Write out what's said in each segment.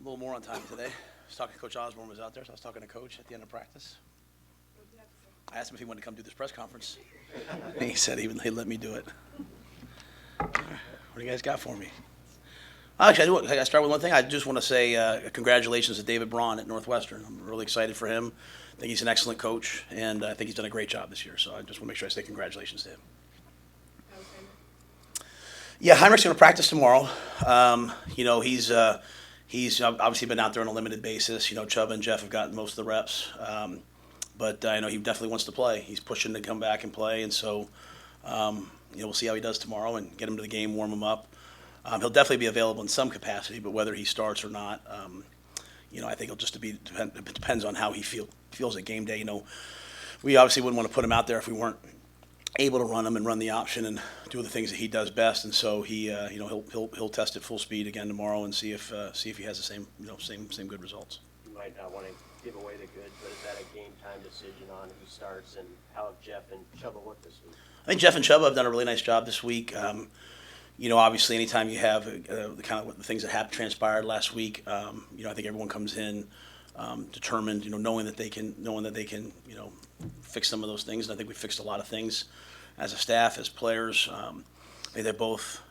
little more on time today. I was talking to Coach Osborne was out there, so I was talking to Coach at the end of practice. I asked him if he wanted to come do this press conference. And he said he'd let me do it. What do you guys got for me? Actually, I start with one thing. I just want to say congratulations to David Braun at Northwestern. I'm really excited for him. I think he's an excellent coach, and I think he's done a great job this year. So I just want to make sure I say congratulations to him. Yeah, Heinrich's going to practice tomorrow. He's obviously been out there on a limited basis. Chubb and Jeff have gotten most of the reps. But I know he definitely wants to play. He's pushing to come back and play, and so we'll see how he does tomorrow and get him to the game, warm him up. He'll definitely be available in some capacity, but whether he starts or not, I think it depends on how he feels at game day. We obviously wouldn't want to put him out there if we weren't able to run him and run the option and do the things that he does best. And so he'll test at full speed again tomorrow and see if he has the same good results. You might not want to give away the goods, but is that a game time decision on who starts, and how have Jeff and Chubba looked this week? I think Jeff and Chubba have done a really nice job this week. Obviously, anytime you have the kind of the things that have transpired last week, I think everyone comes in determined, knowing that they can, fix some of those things. And I think we fixed a lot of things as a staff, as players. I think they're both,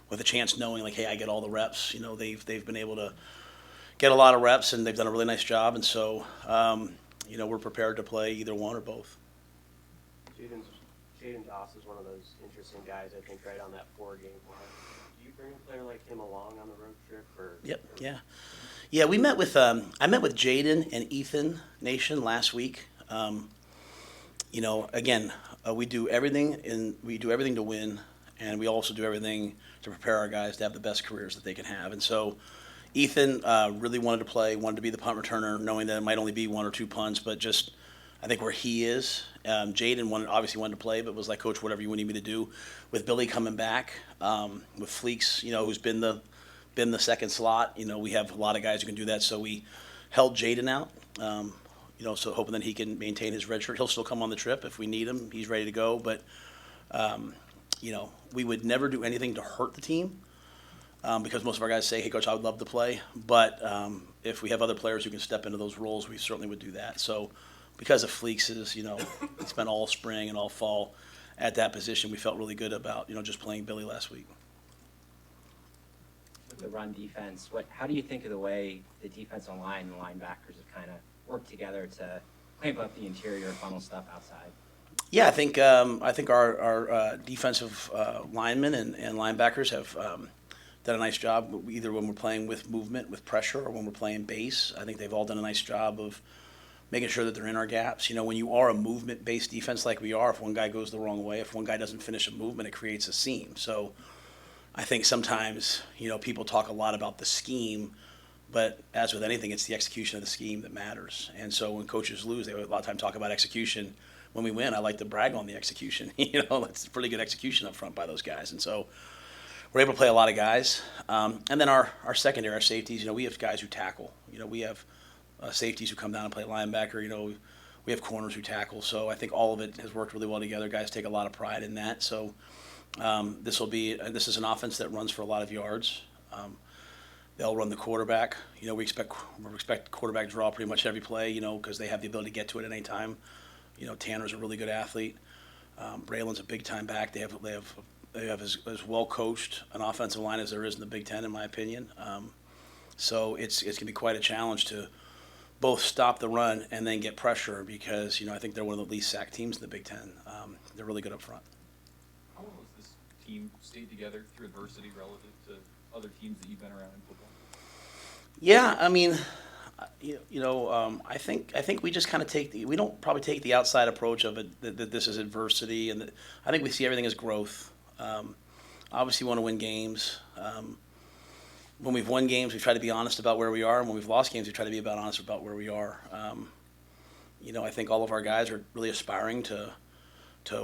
with a chance knowing like, hey, I get all the reps. They've been able to get a lot of reps, and they've done a really nice job. And so, we're prepared to play either one or both. Jaden Doss is one of those interesting guys, I think, right on that 4-game line. Do you bring a player like him along on the road trip? Yep. Yeah. We met with I met with Jaden and Ethan Nation last week. Again, we do everything to win, and we also do everything to prepare our guys to have the best careers that they can have. And so, Ethan really wanted to be the punt returner, knowing that it might only be 1 or 2 punts, but just I think where he is. Jaden obviously wanted to play, but was like, Coach, whatever you need me to do. With Billy coming back, with Fleeks, who's been the second slot, we have a lot of guys who can do that. So we held Jaden out, so hoping that he can maintain his red shirt. He'll still come on the trip if we need him. He's ready to go. But, we would never do anything to hurt the team because most of our guys say, hey, Coach, I would love to play. But if we have other players who can step into those roles, we certainly would do that. So because of Fleeks' he spent all spring and all fall at that position, we felt really good about, just playing Billy last week. With the run defense, how do you think of the way the defensive line and the linebackers have kind of worked together to clamp up the interior funnel stuff outside? Yeah, I think our defensive linemen and linebackers have done a nice job, either when we're playing with movement, with pressure, or when we're playing base. I think they've all done a nice job of making sure that they're in our gaps. When you are a movement-based defense like we are, if one guy goes the wrong way, if one guy doesn't finish a movement, it creates a seam. So I think sometimes, people talk a lot about the scheme, but as with anything, it's the execution of the scheme that matters. And so when coaches lose, they a lot of time talk about execution. When we win, I like to brag on the execution. It's pretty good execution up front by those guys. And so we're able to play a lot of guys. And then our secondary, our safeties, we have guys who tackle. We have safeties who come down and play linebacker. We have corners who tackle. So I think all of it has worked really well together. Guys take a lot of pride in that. So this is an offense that runs for a lot of yards. They'll run the quarterback. We expect quarterback draw pretty much every play, because they have the ability to get to it at any time. Tanner's a really good athlete. Braylon's a big-time back. They have as well coached an offensive line as there is in the Big Ten, in my opinion. So it's going to be quite a challenge to both stop the run and then get pressure because, I think they're one of the least sacked teams in the Big Ten. They're really good up front. How well has this team stayed together through adversity relative to other teams that you've been around in football? Yeah, I think we just kind of we don't probably take the outside approach of it that this is adversity, and I think we see everything as growth. Obviously, we want to win games. When we've won games, we try to be honest about where we are, and when we've lost games, we try to be honest about where we are. I think all of our guys are really aspiring to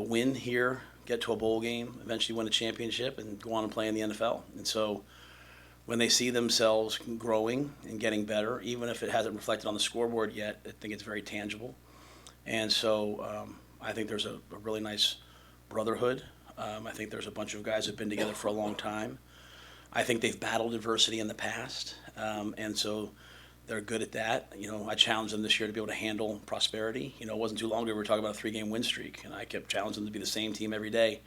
win here, get to a bowl game, eventually win a championship, and go on and play in the NFL. And so when they see themselves growing and getting better, even if it hasn't reflected on the scoreboard yet, I think it's very tangible. And so I think there's a really nice brotherhood. I think there's a bunch of guys who have been together for a long time. I think they've battled adversity in the past, and so they're good at that. I challenged them this year to be able to handle prosperity. It wasn't too long ago we were talking about a 3-game win streak, and I kept challenging them to be the same team every day.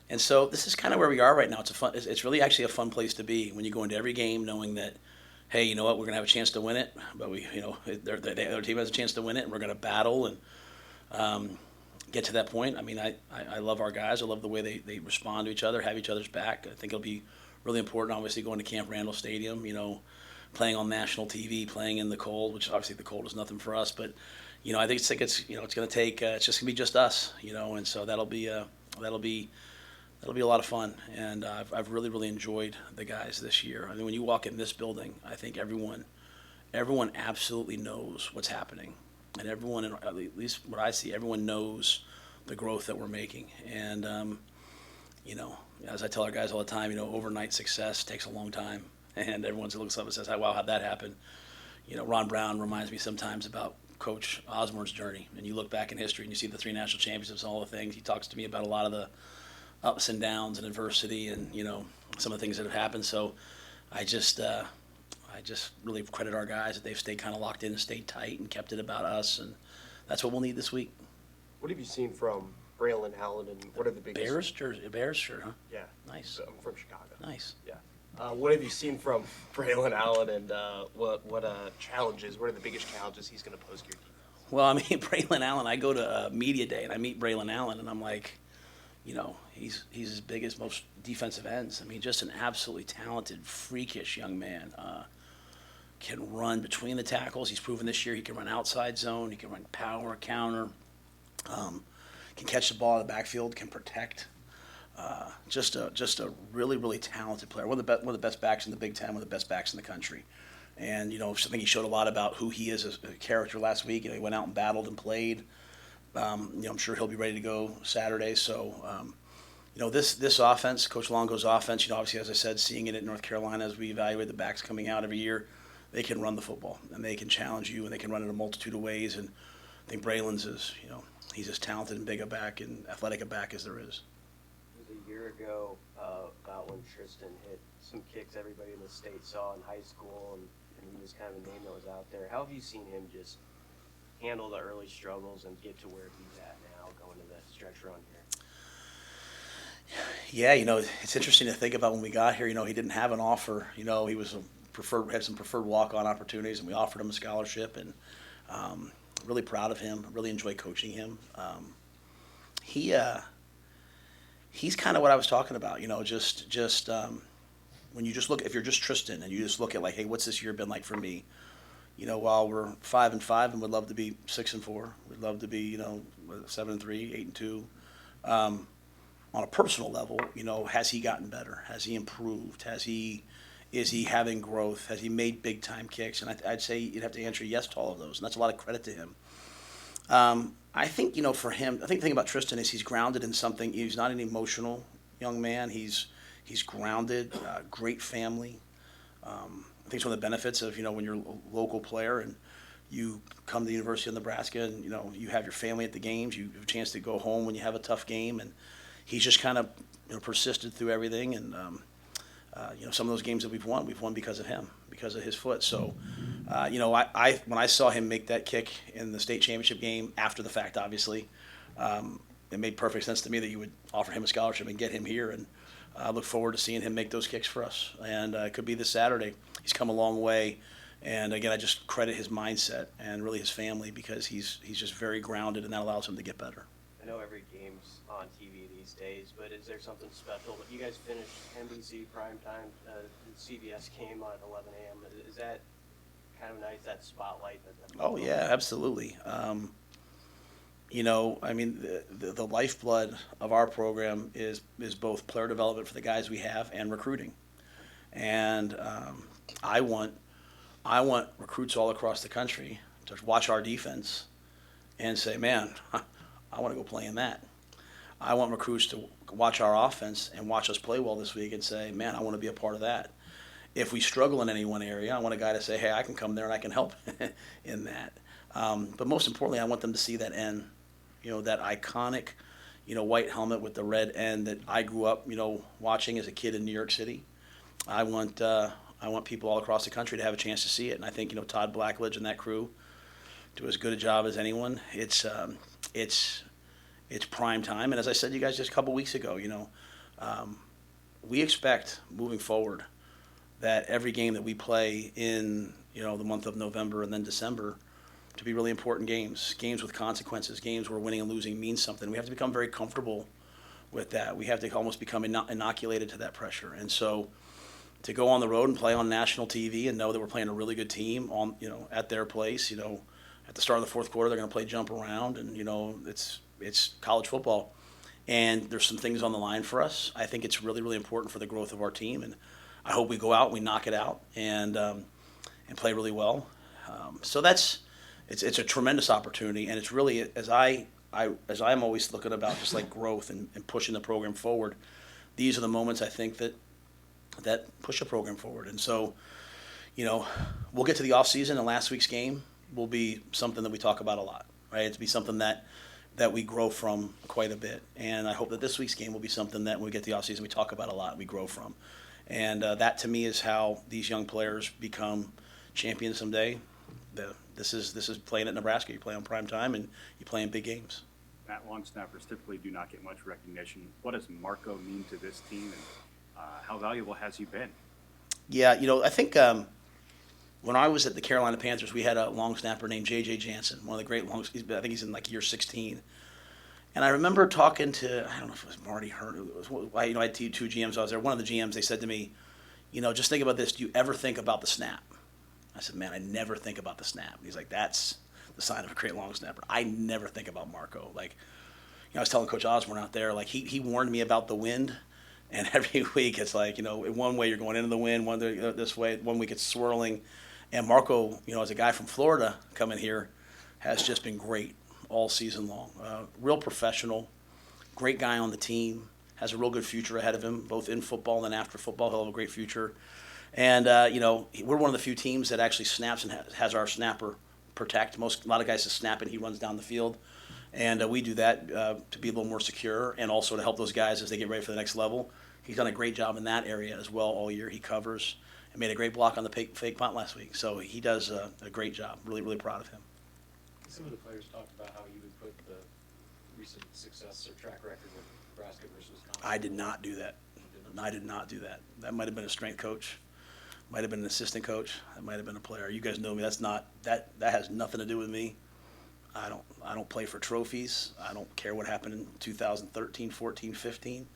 And so this is kind of where we are right now. It's really actually a fun place to be when you go into every game knowing that, hey, you know what, we're going to have a chance to win it, but the other team has a chance to win it, and we're going to battle and get to that point. I mean, I love our guys. I love the way they respond to each other, have each other's back. I think it'll be really important, obviously, going to Camp Randall Stadium, playing on national TV, playing in the cold, which obviously the cold is nothing for us, but, I think it's going to take, it's just going to be just us, and so that'll be a lot of fun, and I've really, really enjoyed the guys this year. I mean, when you walk in this building, I think everyone absolutely knows what's happening, and everyone, at least what I see, everyone knows the growth that we're making. And as I tell our guys all the time, overnight success takes a long time, and everyone looks up and says, "Wow, how'd that happen?" Ron Brown reminds me sometimes about Coach Osborne's journey, and you look back in history and you see the 3 national championships and all the things. He talks to me about a lot of the ups and downs and adversity and some of the things that have happened. So I just really credit our guys that they've stayed kind of locked in and stayed tight and kept it about us, and that's what we'll need this week. What have you seen from Braylon Allen, and what are the biggest? Bears shirt, huh? Yeah. Nice. So I'm from Chicago. Nice. Yeah. What have you seen from Braylon Allen, and what challenges? What are the biggest challenges he's going to pose to your team? Well, I mean, Braylon Allen. I go to media day and I meet Braylon Allen, and I'm like, he's as big as most defensive ends. I mean, just an absolutely talented, freakish young man. Can run between the tackles. He's proven this year he can run outside zone. He can run power, counter. Can catch the ball in the backfield. Can protect. Just a really, really talented player. One of the best backs in the Big Ten. One of the best backs in the country. And I think he showed a lot about who he is as a character last week. He went out and battled and played. I'm sure he'll be ready to go Saturday. So, this offense, Coach Longo's offense, obviously, as I said, seeing it at North Carolina as we evaluate the backs coming out every year, they can run the football and they can challenge you and they can run in a multitude of ways. And I think Braylon's is, he's as talented and big a back and athletic a back as there is. It was a year ago about when Tristan hit some kicks everybody in the state saw in high school, and he was kind of a name that was out there. How have you seen him just handle the early struggles and get to where he's at now, going to the stretch run here? Yeah, it's interesting to think about when we got here. He didn't have an offer. He was had some preferred walk-on opportunities, and we offered him a scholarship. And really proud of him. Really enjoy coaching him. He's kind of what I was talking about. When you just look, if you're just Tristan and you just look at like, hey, what's this year been like for me? While we're 5-5 and would love to be 6-4, we'd love to be 7-3, 8-2. On a personal level, has he gotten better? Has he improved? Is he having growth? Has he made big time kicks? And I'd say you'd have to answer yes to all of those, and that's a lot of credit to him. I think for him, I think the thing about Tristan is he's grounded in something. He's not an emotional young man. He's grounded, great family. I think it's one of the benefits of when you're a local player and you come to the University of Nebraska and you have your family at the games. You have a chance to go home when you have a tough game, and he's just kind of persisted through everything. And some of those games that we've won because of him, because of his foot. So, when I saw him make that kick in the state championship game after the fact, obviously, it made perfect sense to me that you would offer him a scholarship and get him here. And I look forward to seeing him make those kicks for us. And it could be this Saturday. He's come a long way. And again, I just credit his mindset and really his family because he's just very grounded, and that allows him to get better. I know every game's on TV these days, but is there something special? You guys finished NBC primetime, CBS game on 11 a.m. Is that kind of nice, that spotlight? Oh, yeah, absolutely. The lifeblood of our program is both player development for the guys we have and recruiting. And I want recruits all across the country to watch our defense and say, man, I want to go play in that. I want recruits to watch our offense and watch us play well this week and say, man, I want to be a part of that. If we struggle in any one area, I want a guy to say, hey, I can come there and I can help in that. But most importantly, I want them to see that N, that iconic, white helmet with the red N that I grew up, watching as a kid in New York City. I want people all across the country to have a chance to see it. And I think, Todd Blackledge and that crew do as good a job as anyone. It's prime time. And as I said to you guys just a couple weeks ago, we expect moving forward that every game that we play in, the month of November and then December to be really important games with consequences, games where winning and losing means something. We have to become very comfortable with that. We have to almost become inoculated to that pressure. And so to go on the road and play on national TV and know that we're playing a really good team on, at their place, at the start of the fourth quarter, they're going to play jump around, and, it's college football. And there's some things on the line for us. I think it's really, really important for the growth of our team, and I hope we go out and we knock it out and play really well. So it's a tremendous opportunity, and it's really, as I'm always looking about just like growth and pushing the program forward, these are the moments I think that push a program forward. And so, we'll get to the off season, and last week's game will be something that we talk about a lot, right? It'll be something that we grow from quite a bit. And I hope that this week's game will be something that when we get to the off season, we talk about a lot and we grow from. And that to me is how these young players become champions someday. This is playing at Nebraska. You play on prime time and you play in big games. Matt, long snappers typically do not get much recognition. What does Marco mean to this team, and how valuable has he been? Yeah, I think when I was at the Carolina Panthers, we had a long snapper named J.J. Jansen, one of the great I think he's in like year 16. And I remember talking to, I don't know if it was Marty Hearn. I had two GMs. I was there. One of the GMs, they said to me, just think about this. Do you ever think about the snap? I said, man, I never think about the snap. He's like, that's the sign of a great long snapper. I never think about Marco. Like, I was telling Coach Osborne out there, like he warned me about the wind. And every week it's like, in one way you're going into the wind, one this way, 1 week it's swirling. And Marco, as a guy from Florida coming here, has just been great all season long. Real professional, great guy on the team, has a real good future ahead of him, both in football and after football. He'll have a great future. And, we're one of the few teams that actually snaps and has our snapper protect. A lot of guys just snap and he runs down the field. And we do that to be a little more secure and also to help those guys as they get ready for the next level. He's done a great job in that area as well all year. He covers and made a great block on the fake punt last week. So he does a great job. Really, really proud of him. Some of the players talked about how you would put the recent success or track record of Nebraska versus Wisconsin. I did not do that. I did not do that. That might have been a strength coach. Might have been an assistant coach. That might have been a player. You guys know me. That has nothing to do with me. I don't play for trophies. I don't care what happened in 2013, 14, 15.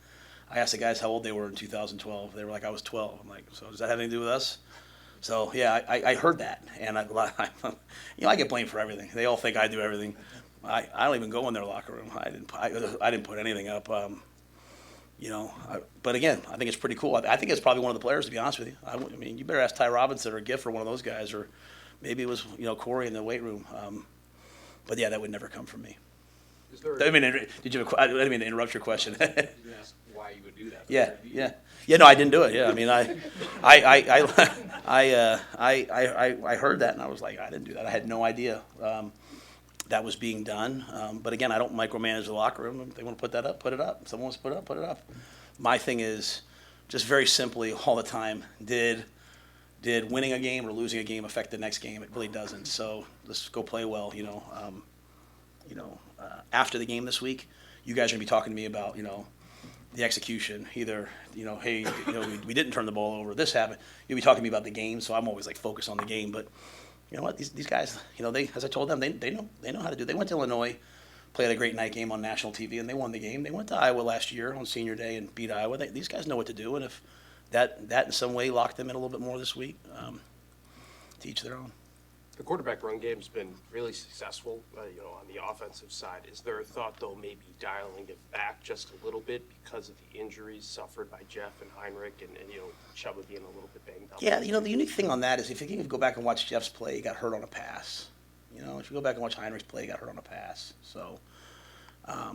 I asked the guys how old they were in 2012. They were like, I was 12. I'm like, so does that have anything to do with us? So yeah, I heard that, and I get blamed for everything. They all think I do everything. I don't even go in their locker room. I didn't put anything up. But again, I think it's pretty cool. I think it's probably one of the players, to be honest with you. I mean, you better ask Ty Robinson or Giff or one of those guys, or maybe it was Corey in the weight room. But yeah, that would never come from me. Is there I mean, I didn't mean to interrupt your question. you asked why you would do that? Yeah. No, I didn't do it. Yeah, I mean, I heard that and I was like, I didn't do that. I had no idea that was being done. But again, I don't micromanage the locker room. If they want to put that up, put it up. If someone wants to put it up, put it up. My thing is just very simply all the time, did winning a game or losing a game affect the next game? It really doesn't. So let's go play well. After the game this week, you guys are gonna be talking to me about the execution. Either hey, we didn't turn the ball over. This happened. You'll be talking to me about the game. So I'm always like focused on the game. But you know what? These guys, they, as I told them, they know how to do. They went to Illinois, played a great night game on national TV, and they won the game. They went to Iowa last year on senior day and beat Iowa. These guys know what to do. And if that in some way locked them in a little bit more this week, to each their own. The quarterback run game's been really successful, on the offensive side. Is there a thought, though, maybe dialing it back just a little bit because of the injuries suffered by Jeff and Heinrich and Chubba being a little bit banged up? Yeah, the unique thing on that is if you go back and watch Jeff's play, he got hurt on a pass. If you go back and watch Heinrich's play, he got hurt on a pass. So, I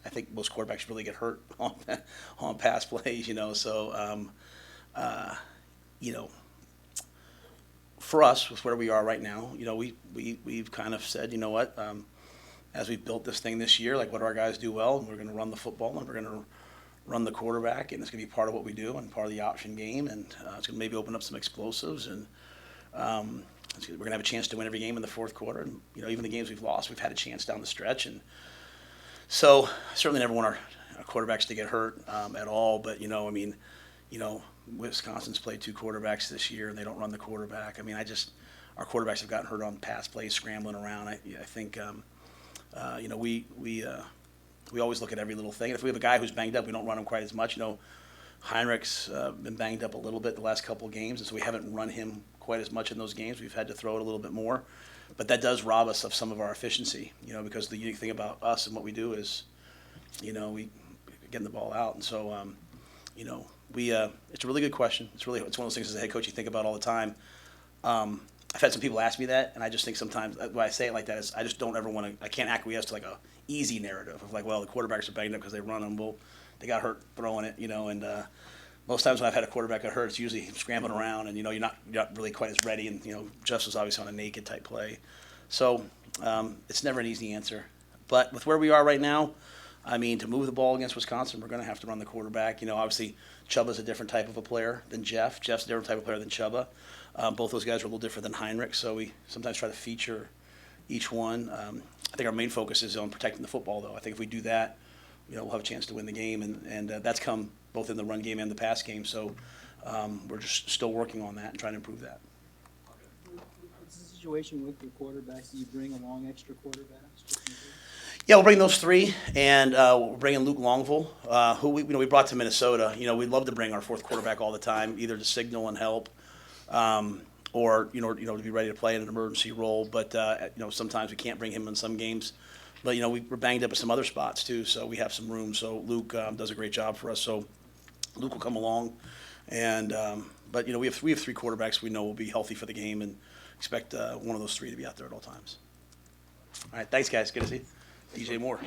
think most quarterbacks really get hurt on pass plays, So, for us, with where we are right now, we've kind of said, as we've built this thing this year, like what do our guys do well? And we're going to run the football and we're going to run the quarterback, and it's going to be part of what we do and part of the option game, and it's going to maybe open up some explosives, and we're going to have a chance to win every game in the fourth quarter. And, even the games we've lost, we've had a chance down the stretch, and so I certainly never want our quarterbacks to get hurt at all. But Wisconsin's played 2 quarterbacks this year, and they don't run the quarterback. Our quarterbacks have gotten hurt on pass plays, scrambling around. I think we always look at every little thing. If we have a guy who's banged up, we don't run him quite as much. Heinrich's been banged up a little bit the last couple of games, and so we haven't run him quite as much in those games. We've had to throw it a little bit more, but that does rob us of some of our efficiency. Because the unique thing about us and what we do is, we getting the ball out, and so it's a really good question. It's one of those things as a head coach you think about all the time. I've had some people ask me that, and I just think sometimes when I say it like that is I just don't ever want to. I can't acquiesce to like a easy narrative of like, well, the quarterbacks are banged up because they run them. Well, they got hurt throwing it, and most times when I've had a quarterback get hurt, it's usually scrambling around, and you're not really quite as ready. And Jeff was obviously on a naked type play, so it's never an easy answer. But with where we are right now, to move the ball against Wisconsin, we're going to have to run the quarterback. Obviously, Chuba's a different type of a player than Jeff. Jeff's a different type of player than Chuba. Both those guys are a little different than Heinrich, so we sometimes try to feature each one. I think our main focus is on protecting the football, though. I think if we do that, we'll have a chance to win the game, and that's come both in the run game and the pass game. So we're just still working on that and trying to improve that. What's the situation with the quarterbacks? Do you bring along extra quarterbacks? Yeah, we'll bring those 3, and we're bringing Luke Longville, who we brought to Minnesota. We'd love to bring our 4th quarterback all the time, either to signal and help, or to be ready to play in an emergency role. But sometimes we can't bring him in some games. But we're banged up at some other spots too, so we have some room. So Luke does a great job for us. So Luke will come along, and but we have 3 quarterbacks we know will be healthy for the game, and expect one of those 3 to be out there at all times. All right, thanks guys. Good to see you. DJ Moore.